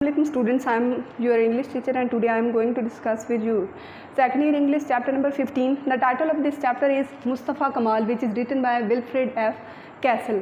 Assalamualaikum students, I am your English teacher and today I am going to discuss with you second year English chapter number 15. The title of this chapter is Mustafa Kamal, which is written by Wilfred F. Castle.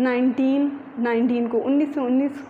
1919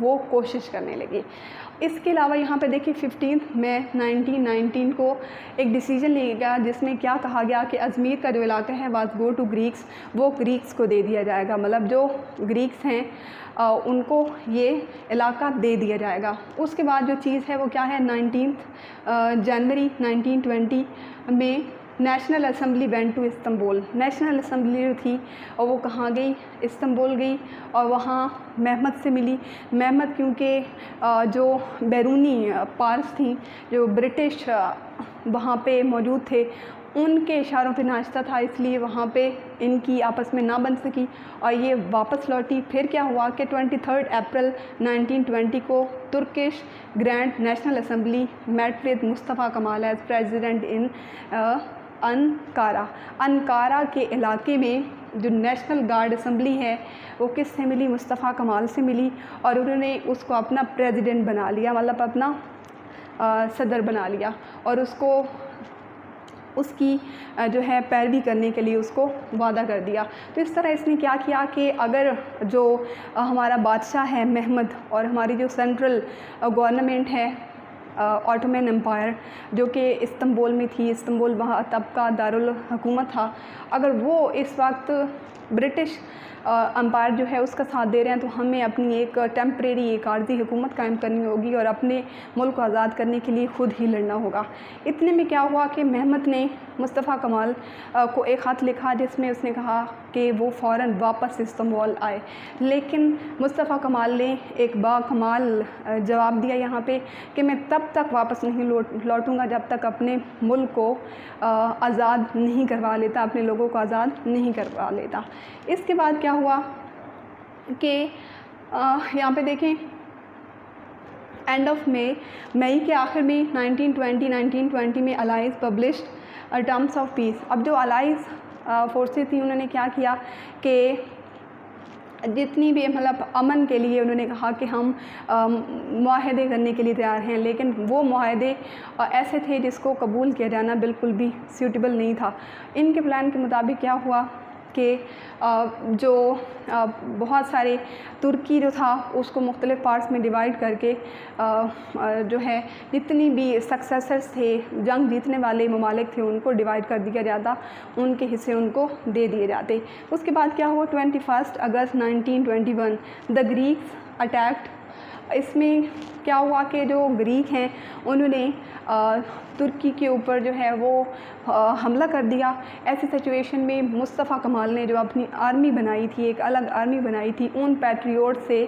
وہ کوشش کرنے لگی۔ اس کے علاوہ یہاں پہ دیکھیں 15 مئی 1919 کو ایک ڈیسیجن لیا گیا جس میں کیا کہا گیا کہ ازمیر کا جو علاقہ ہے واز گو ٹو گریکس، وہ گریکس کو دے دیا جائے گا، مطلب جو گریکس ہیں ان کو یہ علاقہ دے دیا جائے گا۔ اس کے بعد جو چیز ہے وہ کیا ہے، 19 جنوری 1920 میں national assembly went to Istanbul. National assembly جو تھی اور وہ کہاں گئی، استنبول گئی، اور وہاں محمد سے ملی۔ محمد کیونکہ جو بیرونی پارس تھیں، جو برٹش وہاں پہ موجود تھے، ان کے اشاروں پہ ناچتا تھا، اس لیے وہاں پہ ان کی آپس میں نہ بن سکی اور یہ واپس لوٹی۔ پھر کیا ہوا کہ 23 اپریل 1920 کو Turkish grand national assembly met with Mustafa Kemal as president in Ankara کے علاقے میں جو نیشنل گارڈ اسمبلی ہے وہ کس سے ملی، مصطفیٰ کمال سے ملی، اور انہوں نے اس کو اپنا پریزیڈنٹ بنا لیا، مطلب اپنا صدر بنا لیا، اور اس کو اس کی جو ہے پیروی کرنے کے لیے اس کو وعدہ کر دیا۔ تو اس طرح اس نے کیا کیا کہ اگر جو ہمارا بادشاہ ہے محمد اور ہماری جو سینٹرل گورنمنٹ ہے آٹومین امپائر جو کہ استنبول میں تھی، استنبول وہاں تب کا دارالحکومت تھا، اگر وہ اس وقت برٹش امپائر جو ہے اس کا ساتھ دے رہے ہیں تو ہمیں اپنی ایک ٹیمپریری ایک عارضی حکومت قائم کرنی ہوگی اور اپنے ملک کو آزاد کرنے کے لیے خود ہی لڑنا ہوگا۔ اتنے میں کیا ہوا کہ محمد نے مصطفیٰ کمال کو ایک خط لکھا جس میں اس نے کہا کہ وہ فوراً واپس استنبول آئے، لیکن مصطفیٰ کمال نے ایک باکمال جواب دیا یہاں پہ کہ میں تب تک واپس نہیں لوٹوں گا جب تک اپنے ملک کو آزاد نہیں کروا لیتا، اپنے لوگوں کو آزاد نہیں کروا لیتا۔ اس کے بعد کیا ہوا کہ یہاں پہ دیکھیں اینڈ آف مئی کے آخر میں 1920 میں allies published terms of peace. اب جو الائز فورسز تھیں انہوں نے کیا کیا کہ جتنی بھی مطلب امن کے لیے انہوں نے کہا کہ ہم معاہدے کرنے کے لیے تیار ہیں، لیکن وہ معاہدے ایسے تھے جس کو قبول کیا جانا بالکل بھی سیوٹیبل نہیں تھا۔ ان کے پلان کے مطابق کیا ہوا کہ جو بہت سارے ترکی جو تھا اس کو مختلف پارٹس میں ڈیوائڈ کر کے جو ہے جتنی بھی سکسیسرز تھے، جنگ جیتنے والے ممالک تھے، ان کو ڈیوائڈ کر دیا جاتا، ان کے حصے ان کو دے دیے جاتے۔ اس کے بعد کیا ہوا 21 اگست 1921 دا گریکس اٹیکڈ۔ اس میں کیا ہوا کہ جو گریک ہیں انہوں نے ترکی کے اوپر جو ہے وہ حملہ کر دیا۔ ایسی سچویشن میں مصطفیٰ کمال نے جو اپنی آرمی بنائی تھی، ایک الگ آرمی بنائی تھی، ان پیٹریوٹ سے،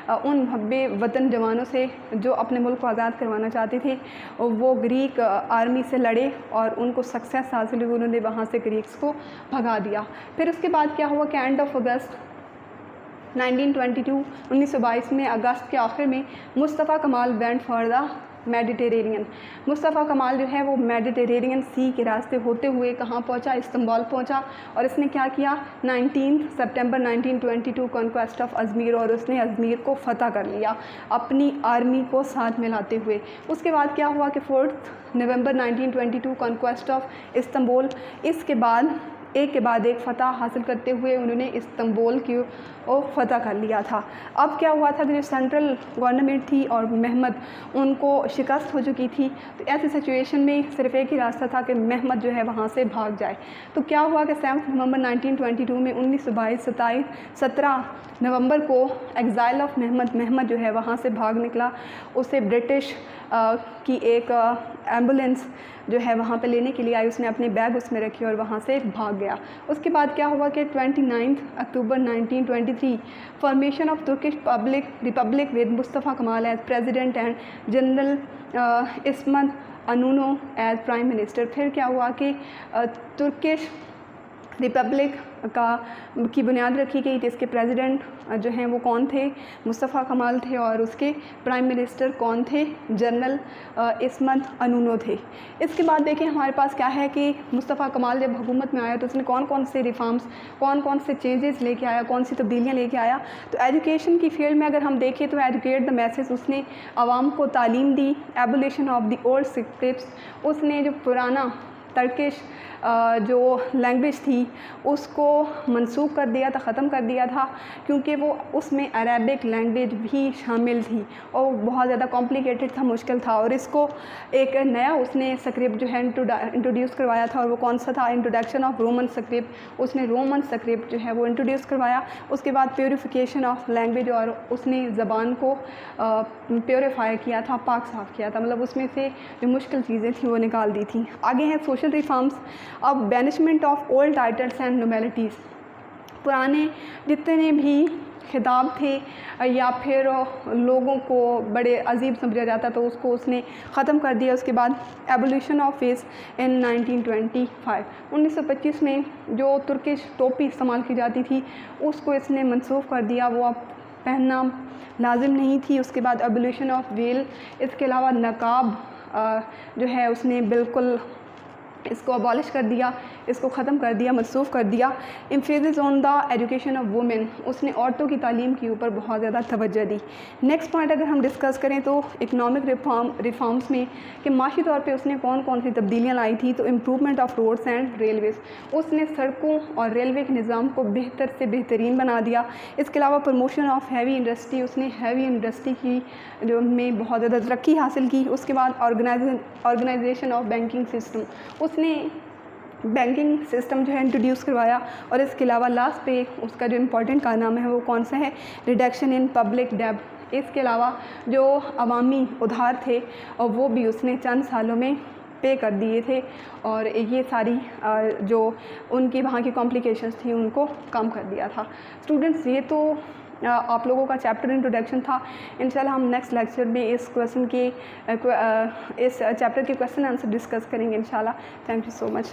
ان محب وطن جوانوں سے جو اپنے ملک کو آزاد کروانا چاہتے تھے، وہ گریک آرمی سے لڑے اور ان کو سکسیس حاصل ہوئی، انہوں نے وہاں سے گریکس کو بھگا دیا۔ پھر اس کے بعد کیا ہوا کہ اینڈ آف اگست 1922 میں اگست کے آخر میں مصطفیٰ کمال وینٹ فار دا میڈیٹرینین۔ مصطفیٰ کمال جو ہے وہ میڈیٹرینین سی کے راستے ہوتے ہوئے کہاں پہنچا، استنبول پہنچا، اور اس نے کیا کیا 19 سپٹمبر 1922 کنکویسٹ آف ازمیر، اور اس نے ازمیر کو فتح کر لیا اپنی آرمی کو ساتھ میں لاتے ہوئے۔ اس کے بعد کیا ہوا کہ 4 نومبر 1922 کنکویسٹ آف استنبول۔ اس کے بعد ایک کے بعد ایک فتح حاصل کرتے ہوئے انہوں نے استنبول کی فتح کر لیا تھا۔ اب کیا ہوا تھا کہ جو سینٹرل گورنمنٹ تھی اور محمد ان کو شکست ہو چکی تھی، تو ایسی سچویشن میں صرف ایک ہی راستہ تھا کہ محمد جو ہے وہاں سے بھاگ جائے۔ تو کیا ہوا کہ 7 نومبر 1922 میں 1922 17 نومبر کو ایگزائل آف محمد جو ہے وہاں سے بھاگ نکلا۔ اسے برٹش کی ایک ایمبولینس جو ہے وہاں پہ لینے کے لیے آئی، اس نے اپنے بیگ اس میں رکھی اور وہاں سے بھاگ گیا۔ اس کے بعد کیا ہوا کہ 29 اکتوبر 1923 formation of Turkish republic with Mustafa Kemal as president and general Ismet Inonu as prime minister. پھر کیا ہوا کہ ترکش ریپبلک کی بنیاد رکھی گئی جس کے پریزیڈنٹ جو ہیں وہ کون تھے، مصطفیٰ کمال تھے، اور اس کے پرائم منسٹر کون تھے، جنرل عثمت انونو تھے۔ اس کے بعد دیکھیں ہمارے پاس کیا ہے کہ مصطفیٰ کمال جب حکومت میں آیا تو اس نے کون کون سے ریفارمز، کون کون سے چینجز لے کے آیا، کون سی تبدیلیاں لے کے آیا۔ تو ایجوکیشن کی فیلڈ میں اگر ہم دیکھیں تو ایجوکیٹ دا میسز، اس نے عوام کو تعلیم دی۔ Abolition of the old scripts, اس نے جو ترکش جو لینگویج تھی اس کو منسوخ کر دیا تھا، ختم کر دیا تھا، کیونکہ وہ اس میں عربک لینگویج بھی شامل تھی اور بہت زیادہ کمپلیکیٹڈ تھا، مشکل تھا، اور اس کو ایک نیا اس نے اسکرپٹ جو ہے انٹروڈیوس کروایا تھا، اور وہ کون سا تھا؟ Introduction of Roman script. اس نے رومن اسکرپٹ جو ہے وہ انٹروڈیوس کروایا. اس کے بعد پیوریفیکیشن آف لینگویج، اور اس نے زبان کو پیوریفائی کیا تھا، پاک صاف کیا تھا، مطلب اس میں سے جو مشکل چیزیں تھیں وہ نکال دی تھیں. آگے ہیں سوشل ریفارمس. اب بینشمنٹ آف اولڈ ٹائٹلس اینڈ نومیلٹیز. پرانے جتنے بھی خطاب تھے یا پھر لوگوں کو بڑے عجیب سمجھا جاتا تو اس کو اس نے ختم کر دیا. اس کے بعد ایبولیشن آف فیس ان 1925. 1925 میں جو ترکش ٹوپی استعمال کی جاتی تھی اس کو اس نے منسوخ کر دیا، وہ اب پہننا لازم نہیں تھی. اس کے بعد ایبولیشن آف ویل. اس کے علاوہ نقاب جو ہے اس نے بالکل اس کو ابالش کر دیا، اس کو ختم کر دیا، منسوخ کر دیا. Emphasis on the education of women. اس نے عورتوں کی تعلیم کے اوپر بہت زیادہ توجہ دی. نیکسٹ پوائنٹ اگر ہم ڈسکس کریں تو اکنامک ریفارمس میں کہ معاشی طور پہ اس نے کون کون سی تبدیلیاں لائی تھی. تو improvement of roads and railways. اس نے سڑکوں اور ریلوے کے نظام کو بہتر سے بہترین بنا دیا. اس کے علاوہ پروموشن آف ہیوی انڈسٹری. اس نے ہیوی انڈسٹری کی جو میں بہت زیادہ ترقی حاصل کی. اس کے بعد آرگنائزیشن آف بینکنگ سسٹم. اس نے بینکنگ سسٹم جو ہے انٹروڈیوس کروایا. اور اس کے علاوہ لاسٹ پہ اس کا جو امپورٹنٹ کارنامہ ہے وہ کون سا ہے؟ ریڈکشن ان پبلک ڈیبٹ. اس کے علاوہ جو عوامی ادھار تھے اور وہ بھی اس نے چند سالوں میں پے کر دیے تھے، اور یہ ساری جو ان کی وہاں کی کمپلیکیشنز تھیں ان کو کم کر دیا تھا. اسٹوڈنٹس یہ تو آپ لوگوں کا چیپٹر انٹروڈکشن تھا. انشاءاللہ ہم نیکسٹ لیکچر میں اس چیپٹر کے کویسچن آنسر ڈسکس کریں گے انشاءاللہ. Thank you so much.